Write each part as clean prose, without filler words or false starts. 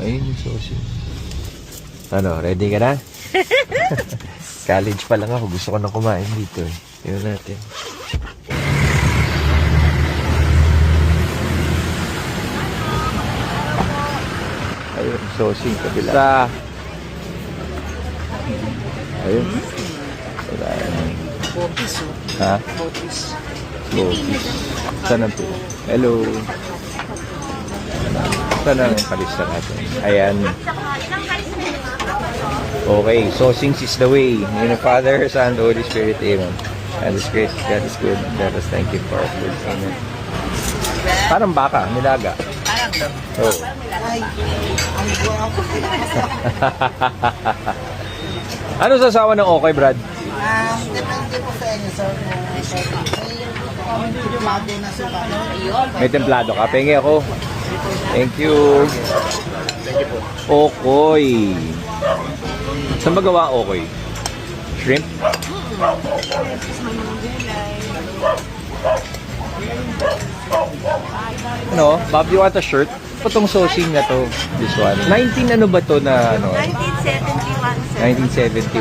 Ayun yung sauce. Ano, ready ka na? College pa lang ako. Gusto ko na kumain dito eh. Tingnan natin. Ayun, sauce kabila. Ayun. Wala yan. Bopis, oh. Ha? Bopis. Bopis. Saan ang pila? Hello. Saan ang palista natin? Ayan. Okay, so since is the way. In the Father, Son, Holy Spirit, Amen. And this great God is good. Let us thank you for our food. Amen. Parang baka, nilaga. Parang to. Oh. Ay, ang guwapo. Ano sasawa ng okay, Brad? Depende po sa inyo, sir. May templado na suka. May templado ka? Pengi ako. Thank you. Thank you po. Okoy. Saan ba gawa ang okoy? Shrimp? Ano? Bob, you want a shirt? Itong saucing na to. This one. 19 ano ba to na ano? 1971, sir.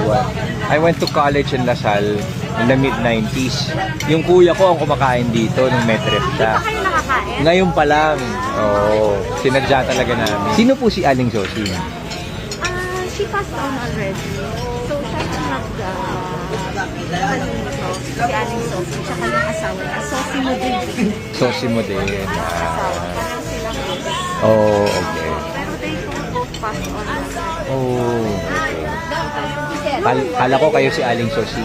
1971. I went to college in Lasal in the mid-90s. Yung kuya ko ang kumakain dito nung may trip siya. Hindi pa kayo nakakain? Ngayon pa lang. Oo. Sinadya talaga namin. Sino po si Aling Josie? She passed on already. So, siya yung si Aling Sophie, tsaka yung asawa niya. Sophie mo din. Josie mo din. Asawa. Kaya sila Oh, okay. pero they both passed on. Oh, okay. Kala ko kayo si Aling Josie.